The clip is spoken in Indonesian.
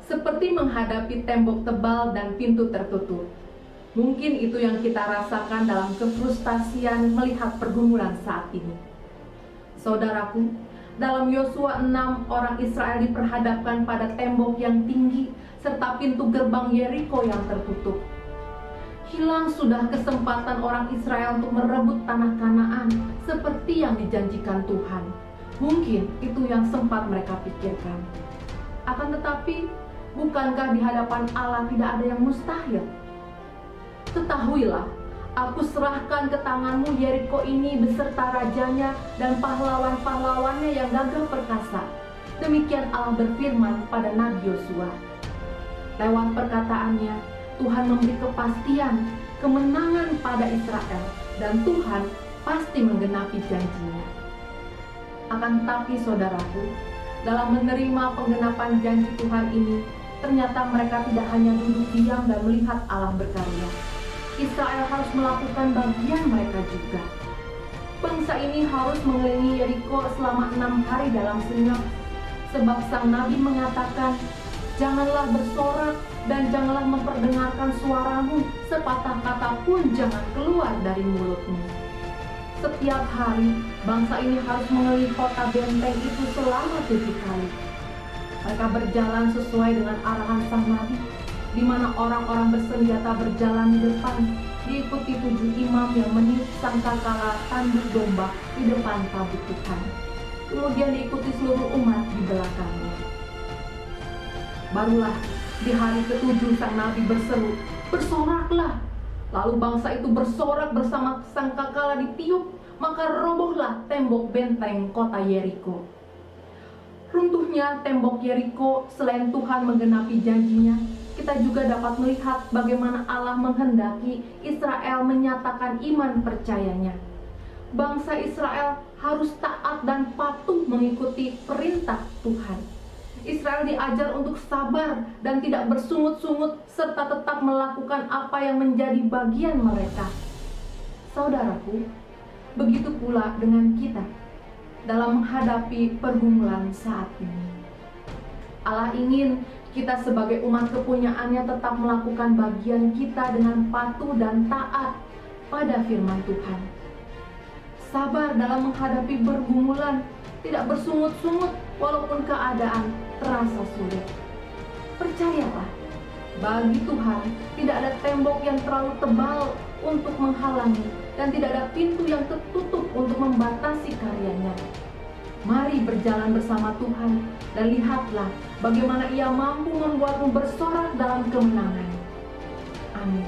seperti menghadapi tembok tebal dan pintu tertutup. Mungkin itu yang kita rasakan dalam kefrustasian melihat pergumulan saat ini. Saudaraku, dalam Yosua 6, orang Israel diperhadapkan pada tembok yang tinggi serta pintu gerbang Yeriko yang tertutup. Hilang sudah kesempatan orang Israel untuk merebut tanah Kanaan seperti yang dijanjikan Tuhan. Mungkin itu yang sempat mereka pikirkan. Akan tetapi, bukankah di hadapan Allah tidak ada yang mustahil? Ketahuilah, aku serahkan ke tanganmu Yeriko ini beserta rajanya dan pahlawan-pahlawannya yang gagah perkasa. Demikian Allah berfirman pada Nabi Yosua. Lewat perkataannya, Tuhan memberi kepastian, kemenangan pada Israel, dan Tuhan pasti menggenapi janjinya. Akan tetapi saudaraku, dalam menerima penggenapan janji Tuhan ini, ternyata mereka tidak hanya duduk diam dan melihat Allah berkarya. Israel harus melakukan bagian mereka juga. Bangsa ini harus mengelilingi Yeriko selama 6 hari dalam senyap, sebab sang Nabi mengatakan, janganlah bersorak dan janganlah memperdengarkan suaramu, sepatah kata pun jangan keluar dari mulutmu. Setiap hari, bangsa ini harus mengelilingi kota benteng itu selama 7 kali. Mereka berjalan sesuai dengan arahan sang Nabi, di mana orang-orang bersenjata berjalan di depan, diikuti 7 imam yang meniup sangkakala tanduk domba di depan tabut Tuhan. Kemudian diikuti seluruh umat di belakangnya. Barulah di hari ke-7 sang Nabi berseru, bersoraklah. Lalu bangsa itu bersorak bersama sangkakala ditiup, maka robohlah tembok benteng kota Yeriko. Runtuhnya tembok Yeriko, selain Tuhan menggenapi janjinya, kita juga dapat melihat bagaimana Allah menghendaki Israel menyatakan iman percayanya. Bangsa Israel harus taat dan patuh mengikuti perintah Tuhan. Israel diajar untuk sabar dan tidak bersungut-sungut serta tetap melakukan apa yang menjadi bagian mereka. Saudaraku, begitu pula dengan kita dalam menghadapi pergumulan saat ini. Allah ingin kita sebagai umat kepunyaannya tetap melakukan bagian kita dengan patuh dan taat pada firman Tuhan. Sabar dalam menghadapi pergumulan, tidak bersungut-sungut walaupun keadaan terasa sulit. Percayalah, bagi Tuhan tidak ada tembok yang terlalu tebal untuk menghalangi dan tidak ada pintu yang tertutup untuk membatasi karyanya. Mari berjalan bersama Tuhan dan lihatlah bagaimana Ia mampu membuatmu bersorak dalam kemenangan. Amin.